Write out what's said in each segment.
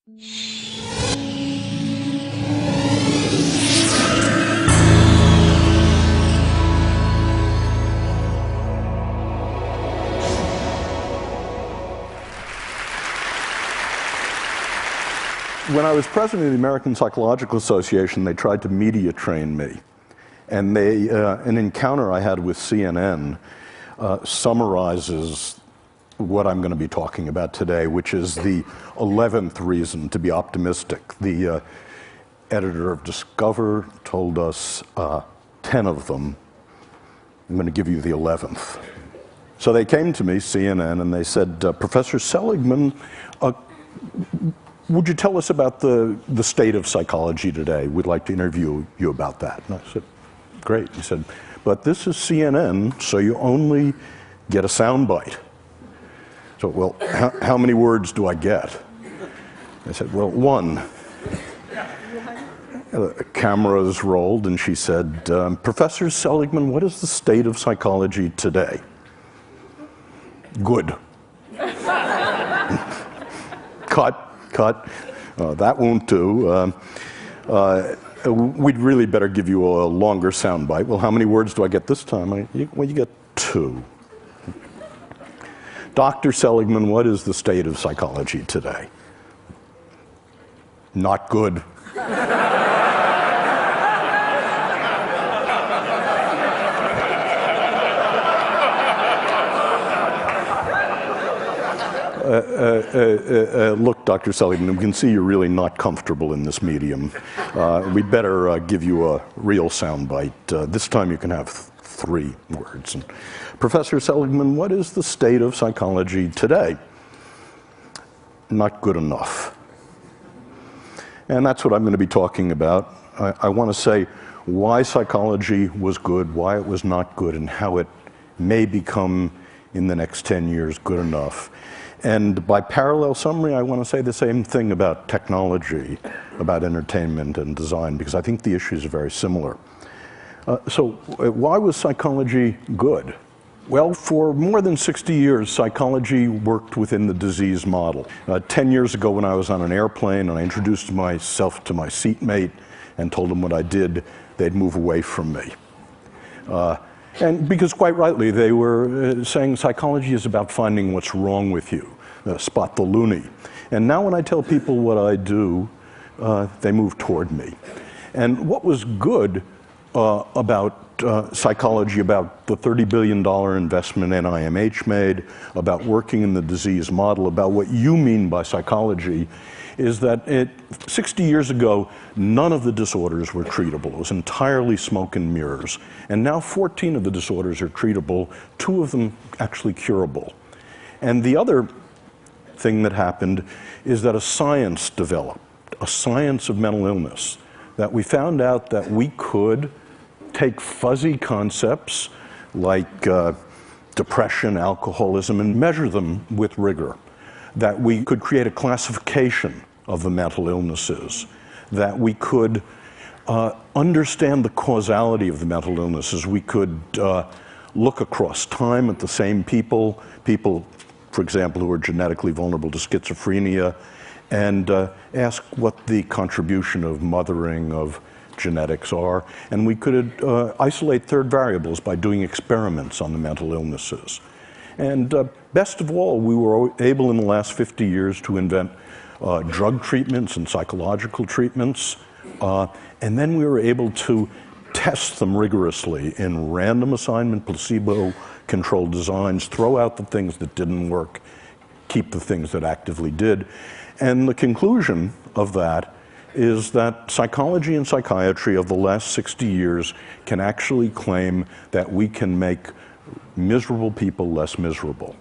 When I was president of the American Psychological Association, they tried to media train me. And an encounter I had with CNN summarizes what I'm going to be talking about today, which is the 11th reason to be optimistic. The editor of Discover told us 10 of them. I'm going to give you the 11th. So they came to me, CNN, and they said, Professor Seligman, would you tell us about the state of psychology today? We'd like to interview you about that. And I said, great. He said, but this is CNN, so you only get a soundbite. So, well, how many words do I get? I said, well, one. Cameras rolled, and she said, Professor Seligman, what is the state of psychology today? Good. Cut. That won't do. We'd really better give you a longer soundbite. Well, how many words do I get this time? Well, you get 2. Dr. Seligman, what is the state of psychology today? Not good. Look, Dr. Seligman, we can see you're really not comfortable in this medium. We'd better give you a real soundbite. This time you can have 3 words. And, Professor Seligman, what is the state of psychology today? Not good enough. And that's what I'm going to be talking about. I want to say why psychology was good, why it was not good, and how it may become, in the next 10 years, good enough. And by parallel summary, I want to say the same thing about technology, about entertainment and design, because I think the issues are very similar. So why was psychology good? Well, for more than 60 years, psychology worked within the disease model. 10 years ago when I was on an airplane and I introduced myself to my seatmate and told them what I did, they'd move away from me. And because quite rightly, they were saying psychology is about finding what's wrong with you, spot the loony. And now when I tell people what I do, they move toward me. And what was good about psychology, about the $30 billion investment NIMH made, about working in the disease model, about what you mean by psychology, is that 60 years ago, none of the disorders were treatable. It was entirely smoke and mirrors. And now 14 of the disorders are treatable, 2 of them actually curable. And the other thing that happened is that a science developed, a science of mental illness, that we found out that we could take fuzzy concepts like depression, alcoholism, and measure them with rigor. That we could create a classification of the mental illnesses, that we could understand the causality of the mental illnesses. We could look across time at the same people, for example, who are genetically vulnerable to schizophrenia, and ask what the contribution of mothering, of genetics are. And we could isolate third variables by doing experiments on the mental illnesses. And best of all, we were able in the last 50 years to invent drug treatments and psychological treatments. And then we were able to test them rigorously in random assignment, placebo-controlled designs, throw out the things that didn't work, keep the things that actively did. And the conclusion of that is that psychology and psychiatry of the last 60 years can actually claim that we can make miserable people less miserable.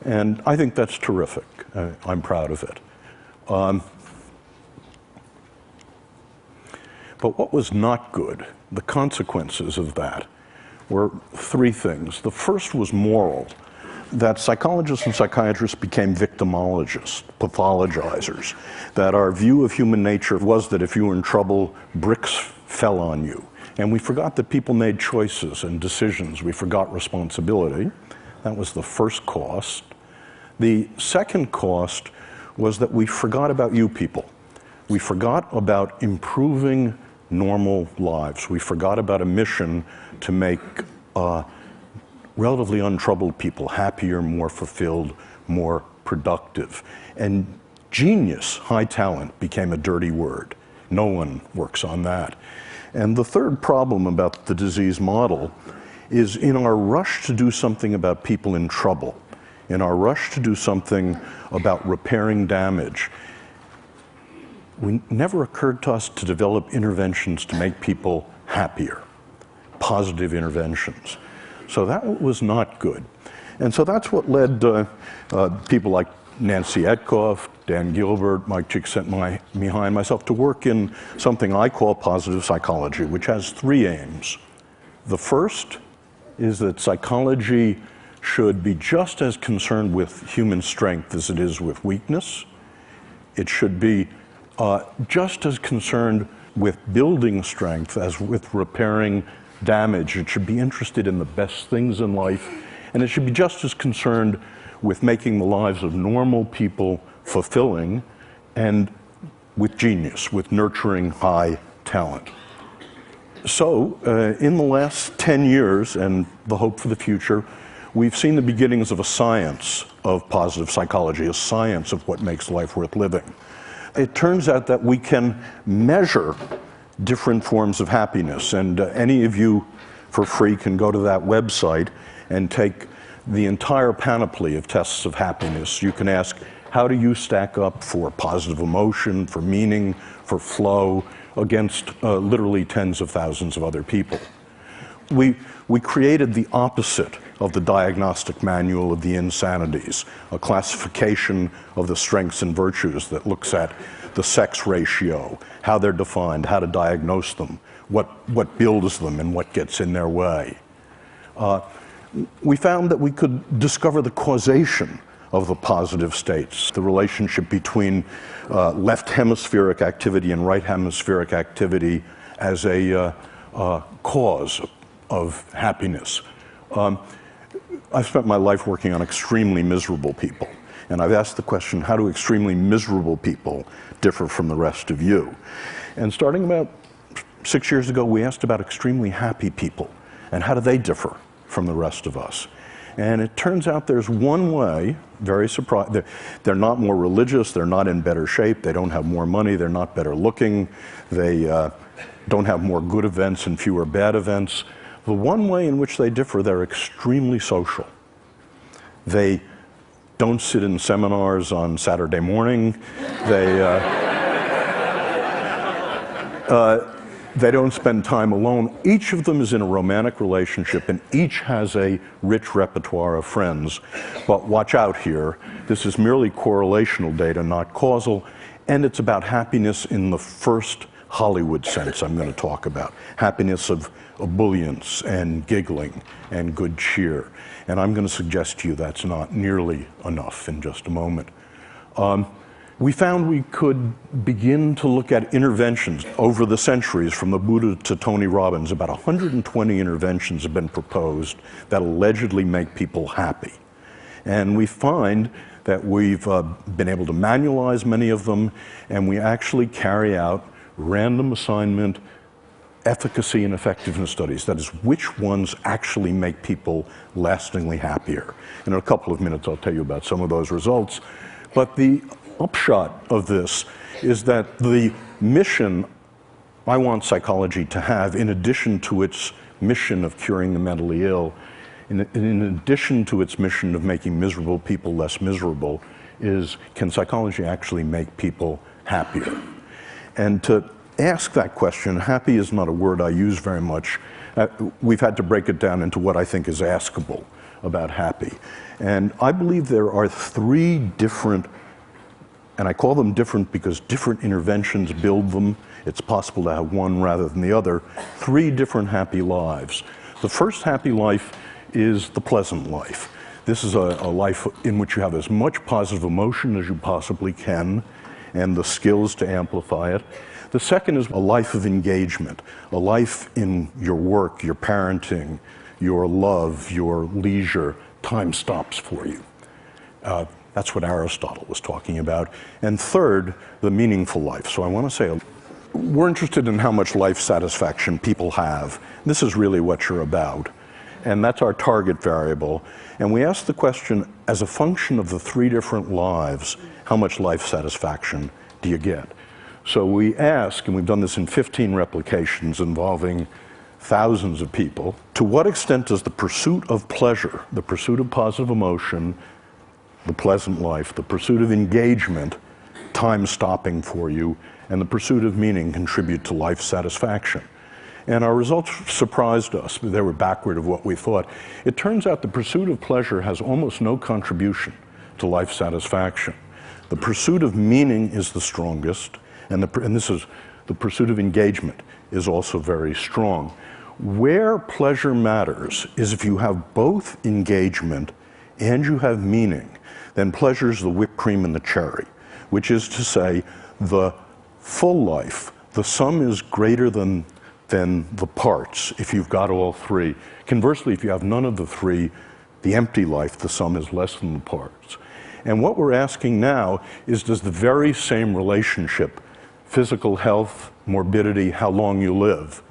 And I think that's terrific. I'm proud of it. But what was not good, the consequences of that, were 3 things. The first was moral, that psychologists and psychiatrists became victimologists, pathologizers, that our view of human nature was that if you were in trouble, bricks fell on you. And we forgot that people made choices and decisions. We forgot responsibility. That was the first cost. The second cost was that we forgot about you people. We forgot about improving normal lives. We forgot about a mission to make relatively untroubled people happier, more fulfilled, more productive. And genius, high talent, became a dirty word. No one works on that. And the third problem about the disease model is, in our rush to do something about people in trouble, in our rush to do something about repairing damage, it never occurred to us to develop interventions to make people happier, positive interventions. So that was not good. And so that's what led people like Nancy Etkoff, Dan Gilbert, Mike Csikszentmihalyi, and myself to work in something I call positive psychology, which has three aims. The first is that psychology should be just as concerned with human strength as it is with weakness. It should be just as concerned with building strength as with repairing damage. It should be interested in the best things in life, and it should be just as concerned with making the lives of normal people fulfilling, and with genius, with nurturing high talent. So, in the last 10 years, and the hope for the future, we've seen the beginnings of a science of positive psychology, a science of what makes life worth living. It turns out that we can measure different forms of happiness, and any of you for free can go to that website and take the entire panoply of tests of happiness. You can ask, how do you stack up for positive emotion, for meaning, for flow, against literally tens of thousands of other people. We created the opposite of the diagnostic manual of the insanities, a classification of the strengths and virtues that looks at the sex ratio, how they're defined, how to diagnose them, what builds them and what gets in their way. We found that we could discover the causation of the positive states, the relationship between left hemispheric activity and right hemispheric activity as a cause of happiness. I've spent my life working on extremely miserable people, and I've asked the question, how do extremely miserable people differ from the rest of you? And starting about 6 years ago, we asked about extremely happy people, and how do they differ from the rest of us? And it turns out there's one way, very surprising, they're not more religious, they're not in better shape, they don't have more money, they're not better looking, they don't have more good events and fewer bad events. The one way in which they differ, they're extremely social. They don't sit in seminars on Saturday morning. They don't spend time alone. Each of them is in a romantic relationship, and each has a rich repertoire of friends. But watch out here. This is merely correlational data, not causal, and it's about happiness in the first Hollywood sense I'm going to talk about. Happiness of ebullience and giggling and good cheer. And I'm going to suggest to you that's not nearly enough in just a moment. We found we could begin to look at interventions over the centuries, from the Buddha to Tony Robbins. About 120 interventions have been proposed that allegedly make people happy. And we find that we've been able to manualize many of them, and we actually carry out random assignment efficacy and effectiveness studies. That is, which ones actually make people lastingly happier. In a couple of minutes, I'll tell you about some of those results. But the upshot of this is that the mission I want psychology to have, in addition to its mission of curing the mentally ill, in addition to its mission of making miserable people less miserable, is, can psychology actually make people happier? And to ask that question, happy is not a word I use very much. We've had to break it down into what I think is askable about happy. And I believe there are three different, and I call them different because different interventions build them. It's possible to have one rather than the other. Three different happy lives. The first happy life is the pleasant life. This is a life in which you have as much positive emotion as you possibly can, and the skills to amplify it. The second is a life of engagement, a life in your work, your parenting, your love, your leisure. Time stops for you. That's what Aristotle was talking about. And third, the meaningful life. So I want to say, we're interested in how much life satisfaction people have. This is really what you're about. And that's our target variable. And we ask the question, as a function of the 3 different lives, how much life satisfaction do you get? So we ask, and we've done this in 15 replications involving thousands of people, to what extent does the pursuit of pleasure, the pursuit of positive emotion, the pleasant life, the pursuit of engagement, time stopping for you, and the pursuit of meaning contribute to life satisfaction? And our results surprised us. They were backward of what we thought. It turns out the pursuit of pleasure has almost no contribution to life satisfaction. The pursuit of meaning is the strongest, and this is the pursuit of engagement is also very strong. Where pleasure matters is if you have both engagement and you have meaning, then pleasure is the whipped cream and the cherry, which is to say the full life, the sum is greater than the parts if you've got all 3. Conversely, if you have none of the 3, the empty life, the sum is less than the parts. And what we're asking now is, does the very same relationship, physical health, morbidity, how long you live,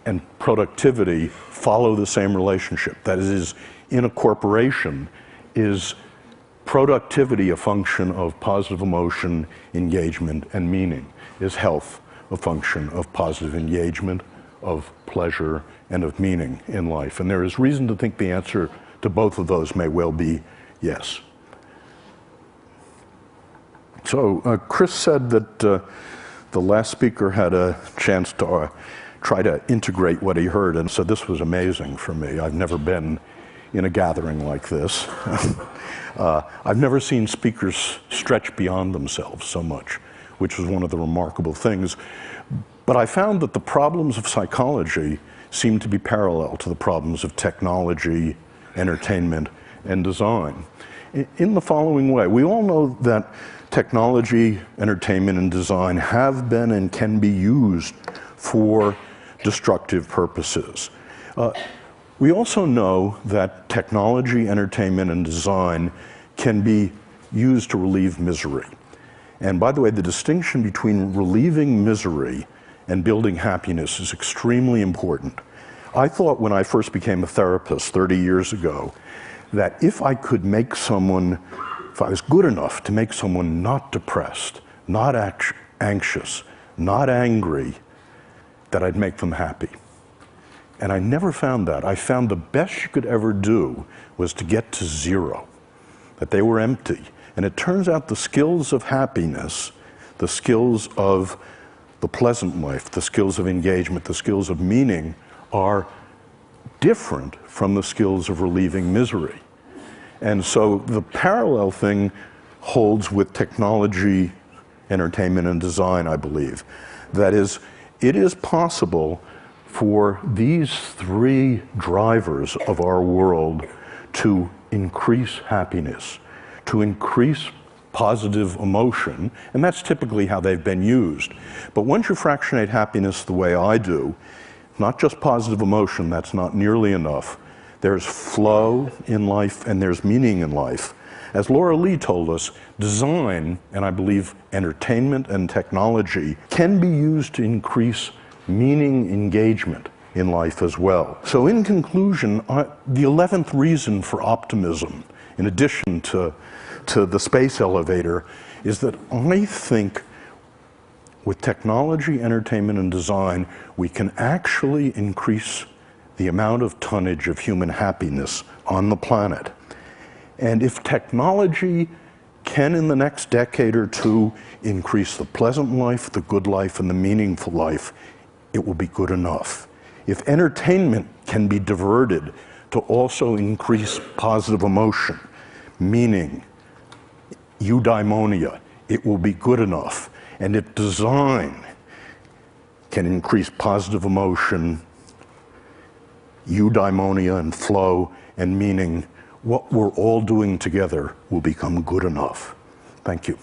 and productivity follow the same relationship? That is, in a corporation, is productivity a function of positive emotion, engagement, and meaning? Is health a function of positive engagement, of pleasure, and of meaning in life? And there is reason to think the answer to both of those may well be yes. So Chris said that the last speaker had a chance to try to integrate what he heard, and so this was amazing for me. I've never been in a gathering like this. I've never seen speakers stretch beyond themselves so much, which was one of the remarkable things. But I found that the problems of psychology seem to be parallel to the problems of technology, entertainment, and design. In the following way, we all know that technology, entertainment, and design have been and can be used for destructive purposes. We also know that technology, entertainment, and design can be used to relieve misery. And by the way, the distinction between relieving misery and building happiness is extremely important. I thought when I first became a therapist 30 years ago that if I could make someone, if I was good enough to make someone not depressed, not anxious, not angry, that I'd make them happy. And I never found that. I found the best you could ever do was to get to 0, that they were empty. And it turns out the skills of happiness, the skills of the pleasant life, the skills of engagement, the skills of meaning are different from the skills of relieving misery. And so the parallel thing holds with technology, entertainment, and design, I believe. That is, it is possible for these 3 drivers of our world to increase happiness, to increase positive emotion, and that's typically how they've been used. But once you fractionate happiness the way I do, not just positive emotion, that's not nearly enough. There's flow in life and there's meaning in life. As Laura Lee told us, design, and I believe entertainment and technology, can be used to increase meaning engagement in life as well. So in conclusion, the 11th reason for optimism, in addition to the space elevator, is that I think with technology, entertainment, and design, we can actually increase the amount of tonnage of human happiness on the planet. And if technology can, in the next decade or 2, increase the pleasant life, the good life, and the meaningful life, it will be good enough. If entertainment can be diverted to also increase positive emotion, meaning, eudaimonia, it will be good enough. And if design can increase positive emotion, eudaimonia, and flow, and meaning, what we're all doing together will become good enough. Thank you.